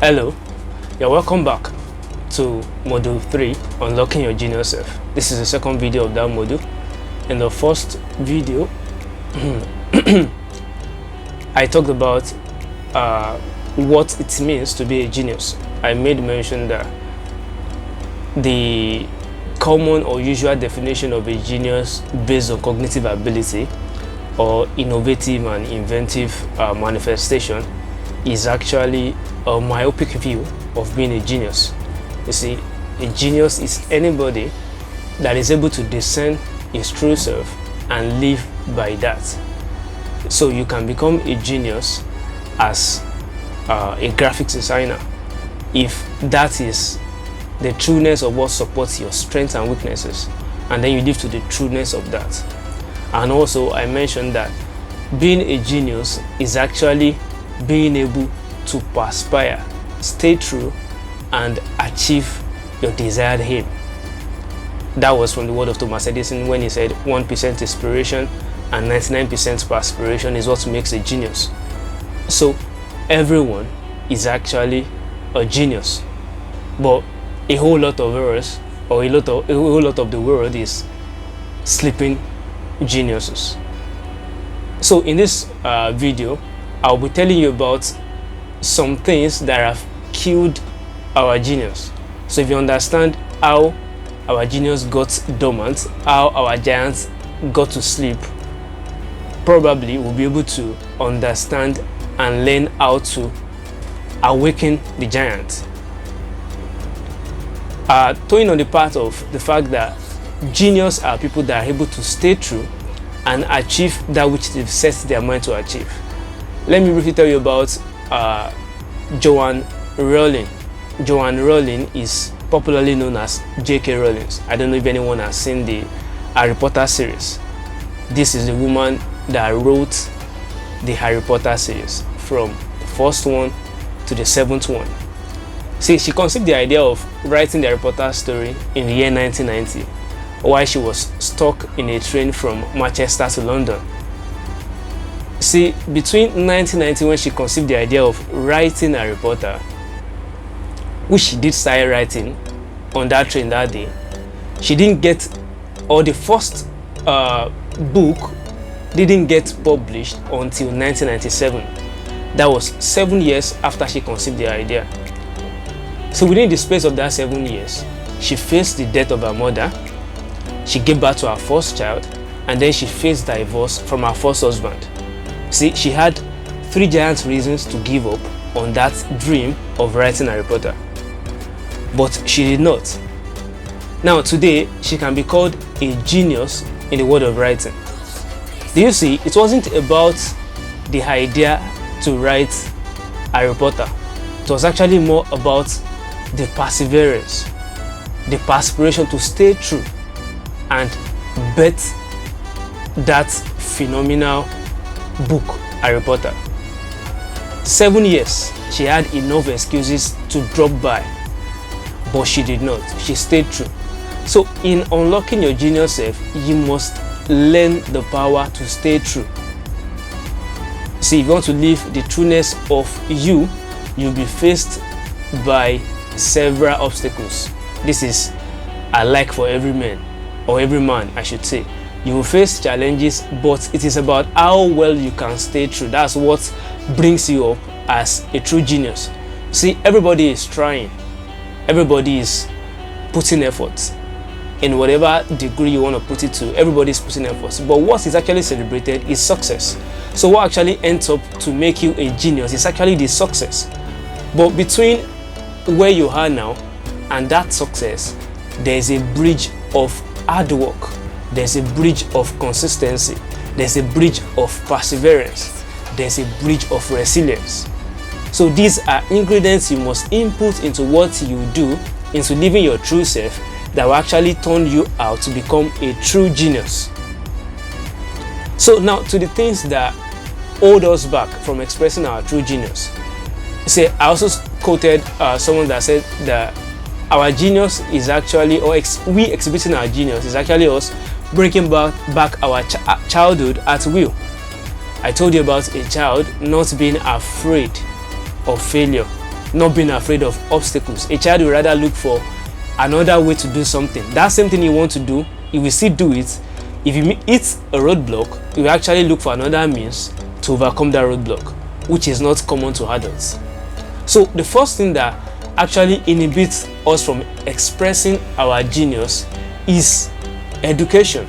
Hello, you're welcome back to module 3, unlocking your genius self. This is the second video of that module. In the first video I talked about what it means to be a genius. I made mention that the common or usual definition of a genius based on cognitive ability or innovative and inventive manifestation is actually a myopic view of being a genius. You see, a genius is anybody that is able to discern his true self and live by that. So you can become a genius as a graphics designer if that is the trueness of what supports your strengths and weaknesses, and then you live to the trueness of that. And also I mentioned that being a genius is actually being able to perspire, stay true, and achieve your desired aim. That was from the word of Thomas Edison when he said 1% inspiration and 99% perspiration is what makes a genius. So everyone is actually a genius, but a whole lot of us, or a whole lot of the world is sleeping geniuses. So in this video, I'll be telling you about some things that have killed our genius. So if you understand how our genius got dormant, how our giants got to sleep, probably we'll be able to understand and learn how to awaken the giant. Towing on the part of the fact that genius are people that are able to stay true and achieve that which they've set their mind to achieve. Let me briefly tell you about Joanne Rowling. Joanne Rowling is popularly known as J.K. Rowling. I don't know if anyone has seen the Harry Potter series. This is the woman that wrote the Harry Potter series from the first one to the 7th one. See, she conceived the idea of writing the Harry Potter story in the year 1990 while she was stuck in a train from Manchester to London. See, between 1990 when she conceived the idea of writing Harry Potter, which she did start writing on that train that day, she didn't get, or the first book didn't get published until 1997. That was 7 years after she conceived the idea. So within the space of that 7 years, she faced the death of her mother, she gave birth to her first child, and then she faced divorce from her first husband. See, she had 3 giant reasons to give up on that dream of writing Harry Potter, but she did not. Now today, she can be called a genius in the world of writing. Do you see, it wasn't about the idea to write Harry Potter. It was actually more about the perseverance, the perspiration to stay true and bet that phenomenal book, Harry Potter. 7 years, she had enough excuses to drop by, but she did not. She stayed true. So in unlocking your genius self, you must learn the power to stay true. See, if you want to live the trueness of you, you'll be faced by several obstacles. This is alike for every man, or every man I should say. You will face challenges, but it is about how well you can stay true. That's what brings you up as a true genius. See, everybody is trying, everybody is putting effort in whatever degree you want to put it to. Everybody is putting efforts, but what is actually celebrated is success. So what actually ends up to make you a genius is actually the success. But between where you are now and that success, there's a bridge of hard work, there's a bridge of consistency, there's a bridge of perseverance, there's a bridge of resilience. So these are ingredients you must input into what you do, into living your true self, that will actually turn you out to become a true genius. So now to the things that hold us back from expressing our true genius. See, I also quoted someone that said that our genius is actually, or we exhibiting our genius is actually us bringing back our childhood at will. I told you about a child not being afraid of failure. not being afraid of obstacles. A child will rather look for another way to do something. That same thing you want to do, he will still do it. If you hit a roadblock, you will actually look for another means to overcome that roadblock, which is not common to adults. So the first thing that actually inhibits us from expressing our genius is education.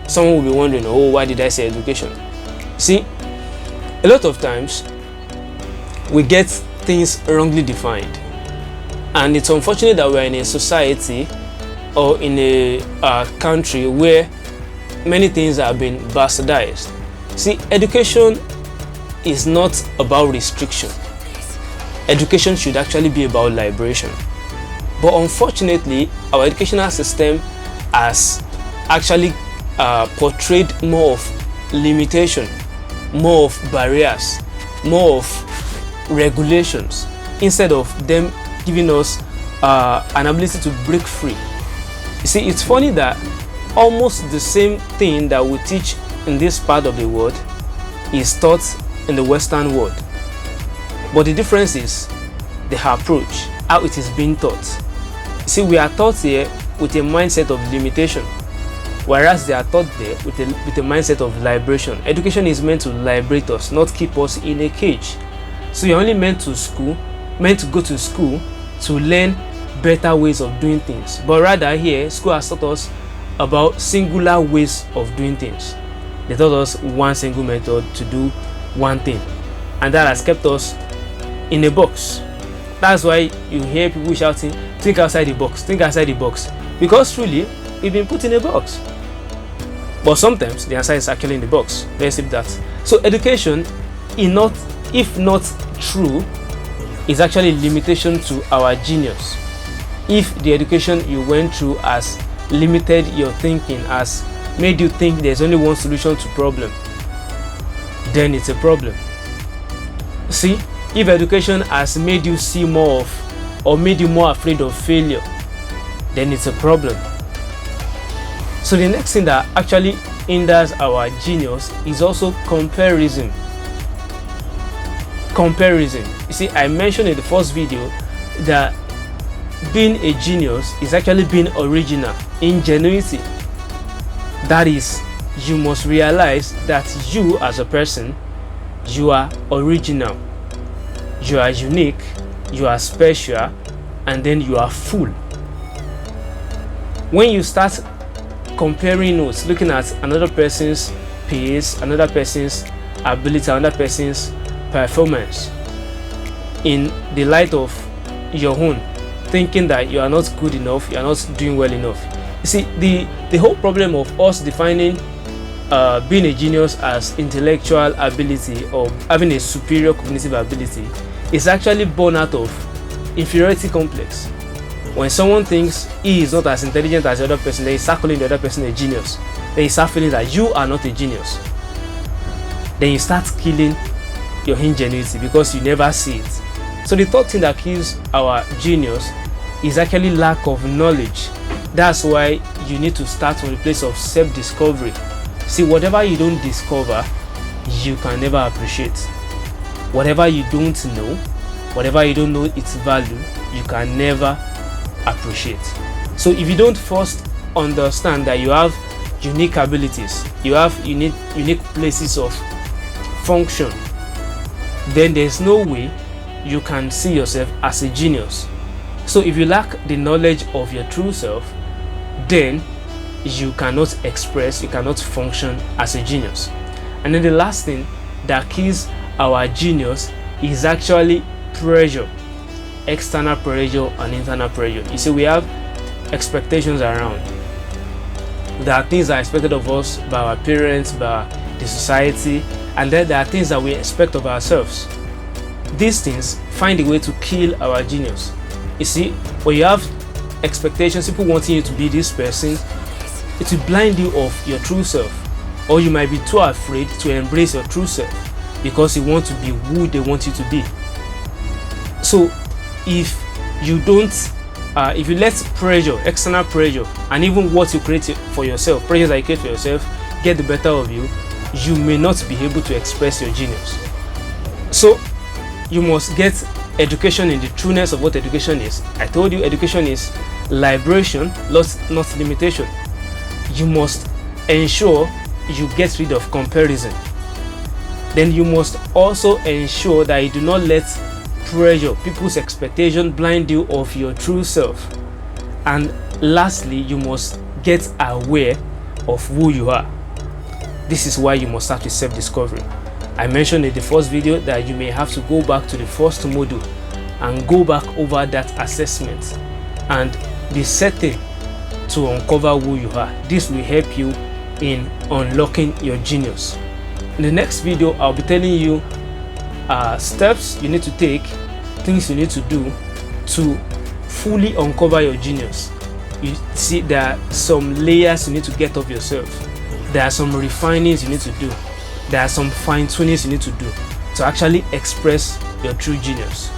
Someone will be wondering, oh, why did I say education? See, a lot of times we get things wrongly defined, and it's unfortunate that we're in a society or in a country where many things have been bastardized. See, education is not about restriction. Education should actually be about liberation. But unfortunately, our educational system has actually portrayed more of limitation, more of barriers, more of regulations, instead of them giving us an ability to break free. You see, it's funny that almost the same thing that we teach in this part of the world is taught in the Western world. But the difference is the approach, how it is being taught. See, we are taught here with a mindset of limitation, whereas they are taught there with a mindset of liberation. Education is meant to liberate us, not keep us in a cage. So you're only meant to go to school to learn better ways of doing things. But rather here, school has taught us about singular ways of doing things. They taught us one single method to do one thing, and that has kept us in a box. That's why you hear people shouting, think outside the box, think outside the box, because truly we've been put in a box. But sometimes the answer is actually in the box. Let's leave that. So education, if not true, is actually a limitation to our genius. If the education you went through has limited your thinking, has made you think there's only one solution to problem, then it's a problem. See, if education has made you see more of, or made you more afraid of failure, then it's a problem. So the next thing that actually hinders our genius is also comparison. You see, I mentioned in the first video that being a genius is actually being original, ingenuity. That is, you must realize that you as a person, you are original, you are unique, you are special, and then you are full. When you start comparing notes, looking at another person's pace, another person's ability, another person's performance in the light of your own, thinking that you are not good enough, you are not doing well enough. You see, the whole problem of us defining being a genius as intellectual ability or having a superior cognitive ability is actually born out of inferiority complex. When someone thinks he is not as intelligent as the other person, then he start calling the other person a genius. Then you start feeling that you are not a genius. Then you start killing your ingenuity because you never see it. So the third thing that kills our genius is actually lack of knowledge. That's why you need to start from the place of self-discovery. See, whatever you don't discover, you can never appreciate. Whatever you don't know, whatever you don't know its value, you can never appreciate. So if you don't first understand that you have unique abilities, you have unique places of function, then there's no way you can see yourself as a genius. So if you lack the knowledge of your true self, then you cannot express, you cannot function as a genius. And then the last thing that kills our genius is actually pressure, external pressure and internal pressure. You see, we have expectations around. There are things that are expected of us by our parents, by the society, and then there are things that we expect of ourselves. These things find a way to kill our genius. You see, when you have expectations, people wanting you to be this person, it will blind you of your true self, or you might be too afraid to embrace your true self because you want to be who they want you to be. So if you don't if you let pressure, external pressure, and even what you create for yourself, pressures that you create for yourself, get the better of you, you may not be able to express your genius. So you must get education in the trueness of what education is. I told you education is liberation, not limitation. You must ensure you get rid of comparison. Then you must also ensure that you do not let pressure, people's expectation blind you of your true self. And lastly, you must get aware of who you are. This is why you must start with self-discovery. I mentioned in the first video that you may have to go back to the first module and go back over that assessment and be certain to uncover who you are. This will help you in unlocking your genius. In the next video, I'll be telling you steps you need to take, things you need to do to fully uncover your genius. You see, there are some layers you need to get of yourself. There are some refinings you need to do. There are some fine-tunings you need to do to actually express your true genius.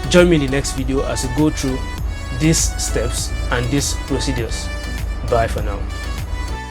Join me in the next video as we go through these steps and these procedures. Bye for now.